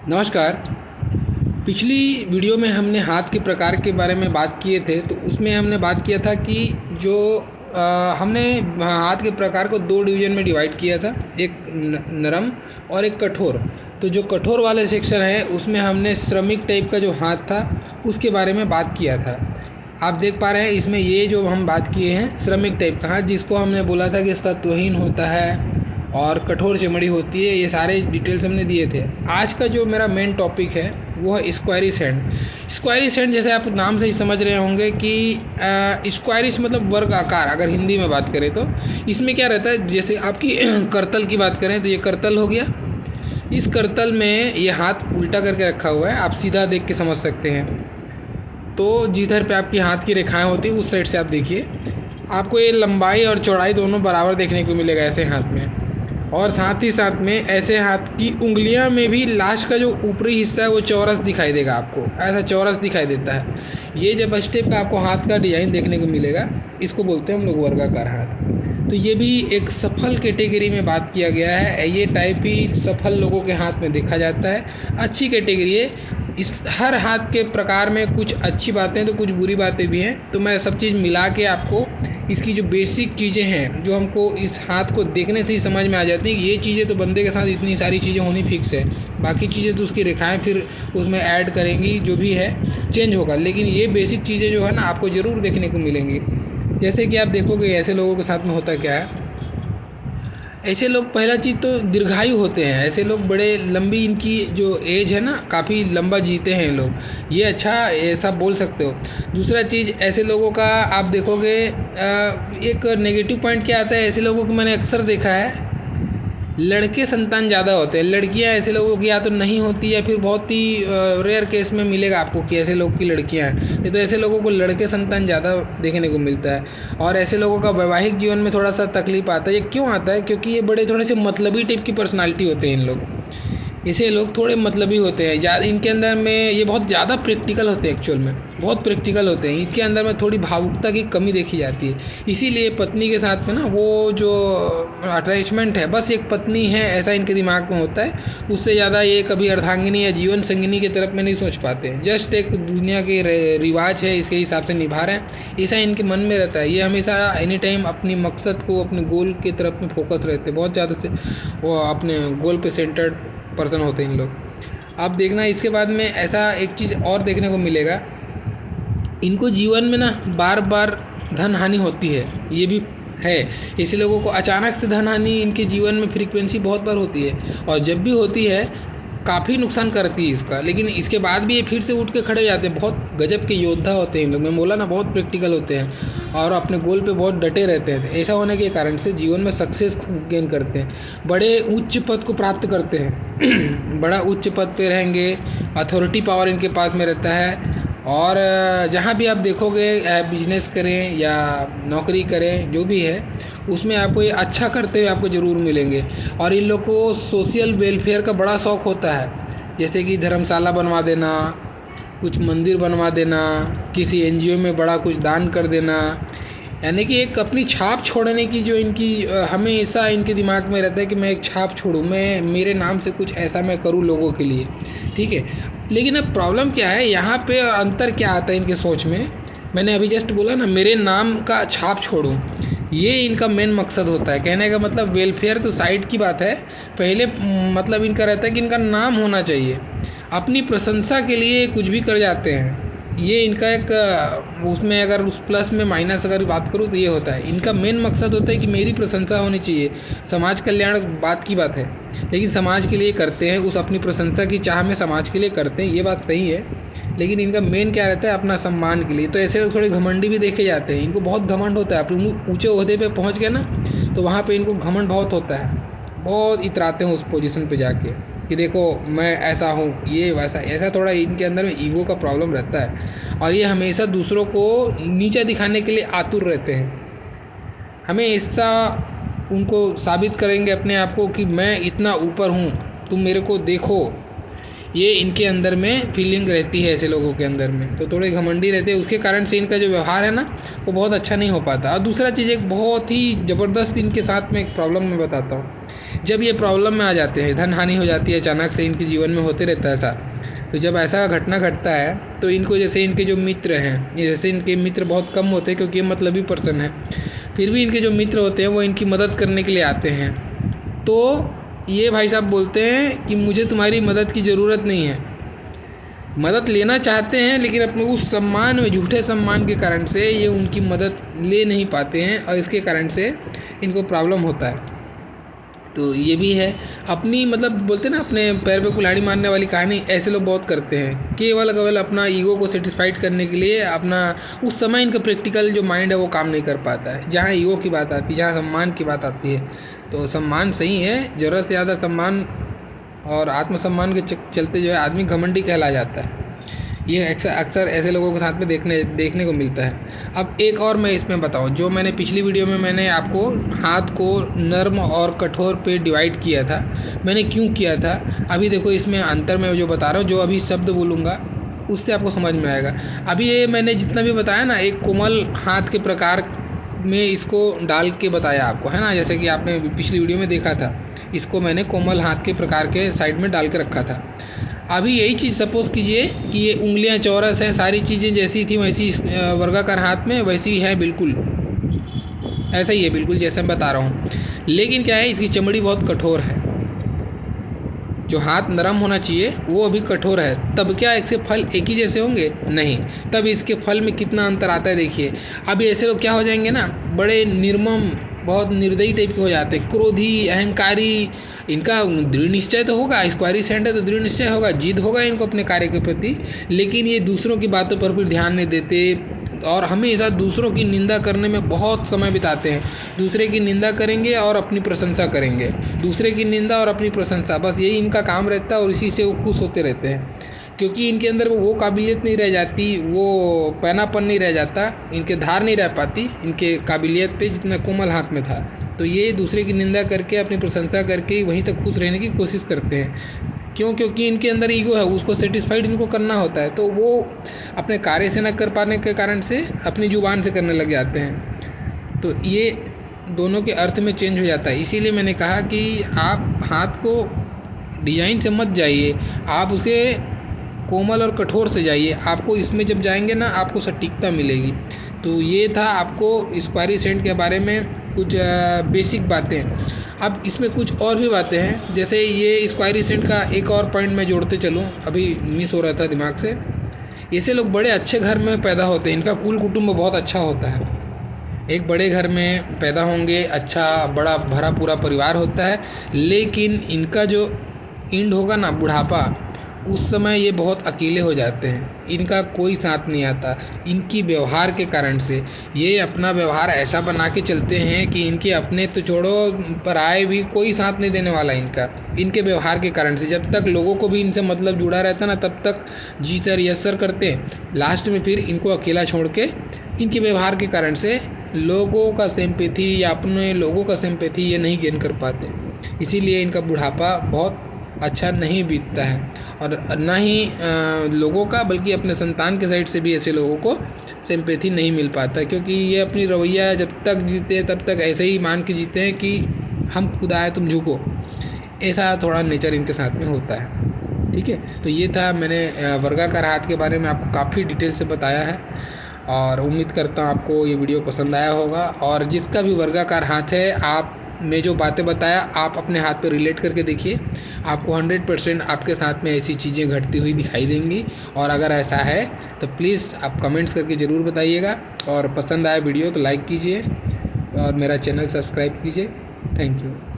नमस्कार। पिछली वीडियो में हमने हाथ के प्रकार के बारे में बात किए थे, तो उसमें हमने बात किया था कि जो हमने हाथ के प्रकार को दो डिवीज़न में डिवाइड किया था, एक नरम और एक कठोर। तो जो कठोर वाले सेक्शन है उसमें हमने श्रमिक टाइप का जो हाथ था उसके बारे में बात किया था। आप देख पा रहे हैं इसमें ये जो हम बात किए हैं श्रमिक टाइप का हाथ, जिसको हमने बोला था कि सत्वहीन होता है और कठोर चमड़ी होती है, ये सारे डिटेल्स हमने दिए थे। आज का जो मेरा मेन टॉपिक है वो है स्क्वायरिश हैंड। स्क्वायरिश हैंड जैसे आप नाम से ही समझ रहे होंगे कि स्क्वायरिश मतलब वर्ग आकार, अगर हिंदी में बात करें तो इसमें क्या रहता है, जैसे आपकी करतल की बात करें तो ये करतल हो गया। इस करतल में ये हाथ उल्टा करके रखा हुआ है, आप सीधा देख के समझ सकते हैं। तो जिधर पे आपकी हाथ की रेखाएं होती है उस साइड से आप देखिए, आपको ये लंबाई और चौड़ाई दोनों बराबर देखने को मिलेगा ऐसे हाथ में। और साथ ही साथ में ऐसे हाथ की उंगलियां में भी लास्ट का जो ऊपरी हिस्सा है वो चौरस दिखाई देगा, आपको ऐसा चौरस दिखाई देता है। ये जब स्टेप का आपको हाथ का डिज़ाइन देखने को मिलेगा, इसको बोलते हैं हम लोग वर्गाकार हाथ। तो ये भी एक सफल कैटेगरी में बात किया गया है। ये टाइप ही सफल लोगों के हाथ में देखा जाता है, अच्छी कैटेगरी है। इस हर हाथ के प्रकार में कुछ अच्छी बातें तो कुछ बुरी बातें भी हैं, तो मैं सब चीज़ मिला के आपको इसकी जो बेसिक चीज़ें हैं जो हमको इस हाथ को देखने से ही समझ में आ जाती हैं कि ये चीज़ें तो बंदे के साथ इतनी सारी चीज़ें होनी फिक्स है, बाकी चीज़ें तो उसकी रेखाएं फिर उसमें ऐड करेंगी, जो भी है चेंज होगा, लेकिन ये बेसिक चीज़ें जो है ना आपको ज़रूर देखने को मिलेंगी। जैसे कि आप देखोगे ऐसे लोगों के साथ में होता क्या है, ऐसे लोग पहला चीज़ तो दीर्घायु होते हैं। ऐसे लोग बड़े लंबी, इनकी जो एज है ना काफ़ी लंबा जीते हैं लोग, ये अच्छा ऐसा बोल सकते हो। दूसरा चीज़ ऐसे लोगों का आप देखोगे एक नेगेटिव पॉइंट क्या आता है, ऐसे लोगों को मैंने अक्सर देखा है लड़के संतान ज़्यादा होते हैं। लड़कियां ऐसे लोगों की या तो नहीं होती या फिर बहुत ही रेयर केस में मिलेगा आपको कि ऐसे लोग की लड़कियां हैं, नहीं तो ऐसे लोगों को लड़के संतान ज़्यादा देखने को मिलता है। और ऐसे लोगों का वैवाहिक जीवन में थोड़ा सा तकलीफ आता है। ये क्यों आता है? क्योंकि ये बड़े थोड़े से मतलबी टाइप की पर्सनालिटी होते हैं इन लोग। ऐसे लोग थोड़े मतलबी होते हैं ज़्यादा, इनके अंदर में ये बहुत ज़्यादा प्रैक्टिकल होते हैं, एक्चुअल में बहुत प्रैक्टिकल होते हैं। इनके अंदर में थोड़ी भावुकता की कमी देखी जाती है, इसीलिए पत्नी के साथ में ना वो जो अटैचमेंट है, बस एक पत्नी है ऐसा इनके दिमाग में होता है। उससे ज़्यादा ये कभी अर्धांगिनी या जीवन संगिनी की तरफ में नहीं सोच पाते हैं। जस्ट एक दुनिया के रिवाज है, इसके हिसाब से निभा रहे हैं, ऐसा इनके मन में रहता है। ये हमेशा एनी टाइम अपनी मकसद को, अपने गोल की तरफ में फोकस रहते हैं, बहुत ज़्यादा से वो अपने गोल पे सेंटर्ड पर्सन होते हैं इन लोग। आप देखना इसके बाद में ऐसा एक चीज़ और देखने को मिलेगा, इनको जीवन में ना बार बार धन हानि होती है, ये भी है। ऐसे लोगों को अचानक से धन हानि इनके जीवन में फ्रीक्वेंसी बहुत बार होती है, और जब भी होती है काफ़ी नुकसान करती है इसका, लेकिन इसके बाद भी ये फिर से उठ के खड़े हो जाते हैं। बहुत गजब के योद्धा होते हैं इन लोग, मैं बोला ना बहुत प्रैक्टिकल होते हैं और अपने गोल पे बहुत डटे रहते हैं। ऐसा होने के कारण से जीवन में सक्सेस गेन करते हैं, बड़े उच्च पद को प्राप्त करते हैं बड़ा उच्च पद पे रहेंगे, अथॉरिटी पावर इनके पास में रहता है। और जहाँ भी आप देखोगे बिजनेस करें या नौकरी करें, जो भी है उसमें आपको ये अच्छा करते हुए आपको ज़रूर मिलेंगे। और इन लोग को सोशल वेलफेयर का बड़ा शौक़ होता है, जैसे कि धर्मशाला बनवा देना, कुछ मंदिर बनवा देना, किसी एनजीओ में बड़ा कुछ दान कर देना, यानी कि एक अपनी छाप छोड़ने की जो इनकी हमेशा इनके दिमाग में रहता है कि मैं एक छाप छोड़ूं, मैं मेरे नाम से कुछ ऐसा मैं करूं लोगों के लिए, ठीक है। लेकिन अब प्रॉब्लम क्या है, यहाँ पे अंतर क्या आता है इनके सोच में। मैंने अभी जस्ट बोला ना, मेरे नाम का छाप छोड़ूं, ये इनका मेन मकसद होता है। कहने का मतलब वेलफेयर तो साइड की बात है, पहले मतलब इनका रहता है कि इनका नाम होना चाहिए। अपनी प्रशंसा के लिए कुछ भी कर जाते हैं, ये इनका एक उसमें अगर उस प्लस में माइनस अगर बात करूँ तो ये होता है। इनका मेन मकसद होता है कि मेरी प्रशंसा होनी चाहिए। समाज कल्याण बात की बात है, लेकिन समाज के लिए करते हैं, उस अपनी प्रशंसा की चाह में समाज के लिए करते हैं, ये बात सही है। लेकिन इनका मेन क्या रहता है, अपना सम्मान के लिए। तो ऐसे थोड़े घमंडी भी देखे जाते हैं, इनको बहुत घमंड होता है। अपने ऊँचे ओहदे पर पहुँच गए ना तो वहाँ पर इनको घमंड बहुत होता है, बहुत इतराते हैं उस पोजीशन पे जाके कि देखो मैं ऐसा हूँ, ये वैसा, ऐसा थोड़ा इनके अंदर में ईगो का प्रॉब्लम रहता है। और ये हमेशा दूसरों को नीचा दिखाने के लिए आतुर रहते हैं, हमेशा उनको साबित करेंगे अपने आप को कि मैं इतना ऊपर हूँ, तुम मेरे को देखो। ये इनके अंदर में फीलिंग रहती है ऐसे लोगों के अंदर में, तो थोड़े घमंडी रहते हैं। उसके कारण से इनका जो व्यवहार है ना वो बहुत अच्छा नहीं हो पाता। और दूसरा चीज़ एक बहुत ही ज़बरदस्त इनके साथ में एक प्रॉब्लम मैं बताता हूँ, जब ये प्रॉब्लम में आ जाते हैं, धन हानि हो जाती है अचानक से, इनके जीवन में होते रहता है ऐसा। तो जब ऐसा घटना घटता है तो इनको, जैसे इनके जो मित्र हैं, ये जैसे इनके मित्र बहुत कम होते हैं क्योंकि ये मतलबी पर्सन है, फिर भी इनके जो मित्र होते हैं वो इनकी मदद करने के लिए आते हैं। तो ये भाई साहब बोलते हैं कि मुझे तुम्हारी मदद की ज़रूरत नहीं है। मदद लेना चाहते हैं लेकिन अपने उस सम्मान में, झूठे सम्मान के कारण से ये उनकी मदद ले नहीं पाते हैं और इसके कारण से इनको प्रॉब्लम होता है। तो ये भी है अपनी, मतलब बोलते हैं ना, अपने पैर पे कुल्हाड़ी मारने वाली कहानी। ऐसे लोग बहुत करते हैं, केवल अपना ईगो को सेटिस्फाइड करने के लिए अपना, उस समय इनका प्रैक्टिकल जो माइंड है वो काम नहीं कर पाता है। जहाँ ईगो की बात आती है, जहाँ सम्मान की बात आती है, तो सम्मान सही है, ज़रूरत से ज़्यादा सम्मान और आत्मसम्मान के चलते जो है आदमी घमंडी कहला जाता है। ये अक्सर ऐसे लोगों के साथ में देखने को मिलता है। अब एक और मैं इसमें बताऊं, जो मैंने पिछली वीडियो में मैंने आपको हाथ को नर्म और कठोर पे डिवाइड किया था, मैंने क्यों किया था, अभी देखो इसमें अंतर मैं जो बता रहा हूँ, जो अभी शब्द बोलूँगा उससे आपको समझ में आएगा। अभी ये मैंने जितना भी बताया ना, एक कोमल हाथ के प्रकार में इसको डाल के बताया आपको, है ना, जैसे कि आपने पिछली वीडियो में देखा था, इसको मैंने कोमल हाथ के प्रकार के साइड में डाल के रखा था। अभी यही चीज़ सपोज़ कीजिए कि ये उंगलियां चौरस हैं, सारी चीज़ें जैसी थी वैसी वर्गाकार हाथ में वैसी ही है, बिल्कुल ऐसा ही है, बिल्कुल जैसे मैं बता रहा हूँ। लेकिन क्या है, इसकी चमड़ी बहुत कठोर है। जो हाथ नरम होना चाहिए वो अभी कठोर है। तब क्या इसके फल एक ही जैसे होंगे? नहीं। तब इसके फल में कितना अंतर आता है देखिए। अब ऐसे लोग क्या हो जाएंगे ना, बड़े निर्मम, बहुत निर्दयी टाइप के हो जाते हैं, क्रोधी, अहंकारी। इनका दृढ़ निश्चय तो होगा, स्क्वायरी सेंड है तो दृढ़ निश्चय होगा, जिद होगा इनको अपने कार्य के प्रति, लेकिन ये दूसरों की बातों पर भी ध्यान नहीं देते और हमेशा दूसरों की निंदा करने में बहुत समय बिताते हैं। दूसरे की निंदा करेंगे और अपनी प्रशंसा करेंगे, दूसरे की निंदा और अपनी प्रशंसा, बस यही इनका काम रहता है और इसी से वो खुश होते रहते हैं, क्योंकि इनके अंदर वो काबिलियत नहीं रह जाती, वो पैनापन नहीं रह जाता, इनके धार नहीं रह पाती इनके काबिलियत पे जितना कोमल हाथ में था। तो ये दूसरे की निंदा करके, अपनी प्रशंसा करके वहीं तक खुश रहने की कोशिश करते हैं। क्यों? क्योंकि इनके अंदर ईगो है, उसको सेटिस्फाइड इनको करना होता है, तो वो अपने कार्य से न कर पाने के कारण से अपनी जुबान से करने लग जाते हैं। तो ये दोनों के अर्थ में चेंज हो जाता है। इसीलिए मैंने कहा कि आप हाथ को डिजाइन से मत जाइए, आप उसे कोमल और कठोर से जाइए। आपको इसमें जब जाएंगे ना, आपको सटीकता मिलेगी। तो ये था आपको स्क्वायरी सेंट के बारे में कुछ बेसिक बातें। अब इसमें कुछ और भी बातें हैं, जैसे ये स्क्वायरी सेंट का एक और पॉइंट मैं जोड़ते चलूँ, अभी मिस हो रहा था दिमाग से। ऐसे लोग बड़े अच्छे घर में पैदा होते हैं, इनका कुल कुटुंब बहुत अच्छा होता है, एक बड़े घर में पैदा होंगे, अच्छा बड़ा भरा पूरा परिवार होता है, लेकिन इनका जो एंड होगा ना, बुढ़ापा, उस समय ये बहुत अकेले हो जाते हैं, इनका कोई साथ नहीं आता। इनकी व्यवहार के कारण से ये अपना व्यवहार ऐसा बना के चलते हैं कि इनके अपने तो छोड़ो, पराए भी कोई साथ नहीं देने वाला इनका, इनके व्यवहार के कारण से। जब तक लोगों को भी इनसे मतलब जुड़ा रहता ना, तब तक जी सर यस सर करते हैं, लास्ट में फिर इनको अकेला छोड़ के, इनके व्यवहार के कारण से लोगों का सिंपैथी या अपने लोगों का सिंपैथी ये नहीं गेन कर पाते, इसीलिए इनका बुढ़ापा बहुत अच्छा नहीं बीतता है। और ना ही लोगों का, बल्कि अपने संतान के साइड से भी ऐसे लोगों को सिंपैथी नहीं मिल पाता, क्योंकि ये अपनी रवैया जब तक जीते हैं तब तक ऐसे ही मान के जीते हैं कि हम खुदा है तुम झुको, ऐसा थोड़ा नेचर इनके साथ में होता है। ठीक है, तो ये था, मैंने वर्गाकार हाथ के बारे में आपको काफ़ी डिटेल से बताया है और उम्मीद करता हूँ आपको ये वीडियो पसंद आया होगा। और जिसका भी वर्गाकार हाथ है, आप मैं जो बातें बताया आप अपने हाथ पे रिलेट करके देखिए, आपको 100% आपके साथ में ऐसी चीज़ें घटती हुई दिखाई देंगी। और अगर ऐसा है तो प्लीज़ आप कमेंट्स करके ज़रूर बताइएगा, और पसंद आया वीडियो तो लाइक कीजिए और मेरा चैनल सब्सक्राइब कीजिए। Thank you.